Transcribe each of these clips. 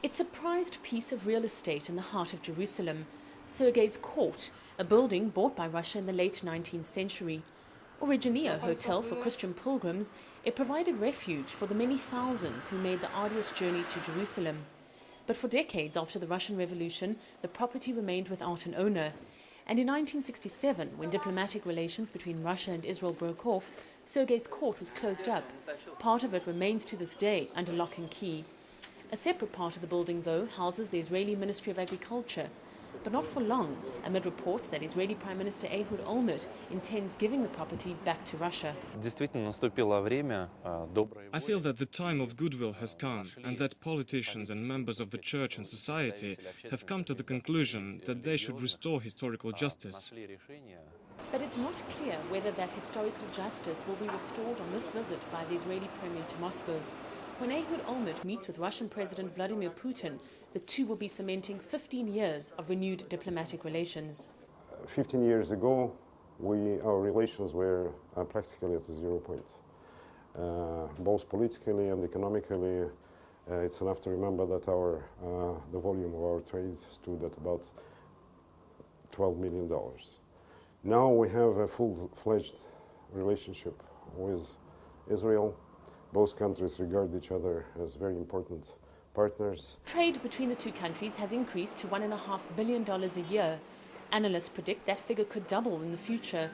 It's a prized piece of real estate in the heart of Jerusalem, Sergei's Court, a building bought by Russia in the late 19th century. Originally a hotel for Christian pilgrims, it provided refuge for the many thousands who made the arduous journey to Jerusalem. But for decades after the Russian Revolution, the property remained without an owner. And in 1967, when diplomatic relations between Russia and Israel broke off, Sergei's Court was closed up. Part of it remains to this day under lock and key. A separate part of the building, though, houses the Israeli Ministry of Agriculture. But not for long, amid reports that Israeli Prime Minister Ehud Olmert intends giving the property back to Russia. I feel that the time of goodwill has come, and that politicians and members of the church and society have come to the conclusion that they should restore historical justice. But it's not clear whether that historical justice will be restored on this visit by the Israeli Premier to Moscow. When Ehud Olmert meets with Russian President Vladimir Putin, the two will be cementing 15 years of renewed diplomatic relations. 15 years ago, our relations were practically at a 0 point. Both politically and economically, it's enough to remember that the volume of our trade stood at about $12 million. Now we have a full-fledged relationship with Israel. Both countries regard each other as very important partners. Trade between the two countries has increased to $1.5 billion a year. Analysts predict that figure could double in the future.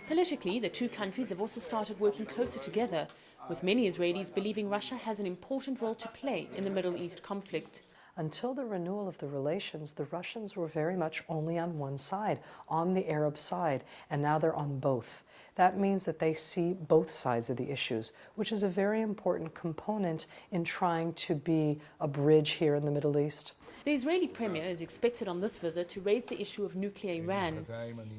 Politically, the two countries have also started working closer together, with many Israelis believing Russia has an important role to play in the Middle East conflict. Until the renewal of the relations, the Russians were very much only on one side, on the Arab side, and now they're on both. That means that they see both sides of the issues, which is a very important component in trying to be a bridge here in the Middle East. The Israeli premier is expected on this visit to raise the issue of nuclear Iran.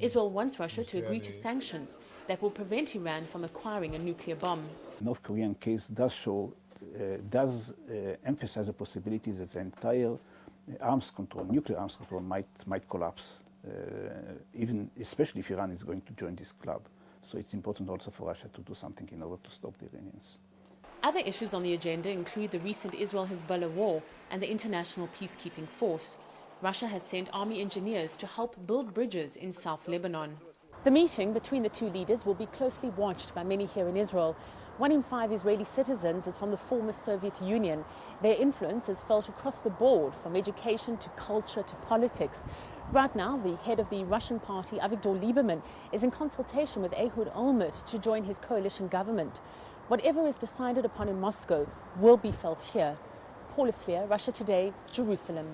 Israel wants Russia to agree to sanctions that will prevent Iran from acquiring a nuclear bomb. The North Korean case does emphasize the possibility that the entire nuclear arms control might collapse, especially if Iran is going to join this club. So it's important also for Russia to do something in order to stop the Iranians. Other issues on the agenda include the recent Israel-Hezbollah war and the international peacekeeping force. Russia has sent army engineers to help build bridges in South Lebanon. The meeting between the two leaders will be closely watched by many here in Israel. 1 in 5 Israeli citizens is from the former Soviet Union. Their influence is felt across the board, from education to culture to politics. Right now, the head of the Russian party, Avigdor Lieberman, is in consultation with Ehud Olmert to join his coalition government. Whatever is decided upon in Moscow will be felt here. Paula Sleer, Russia Today, Jerusalem.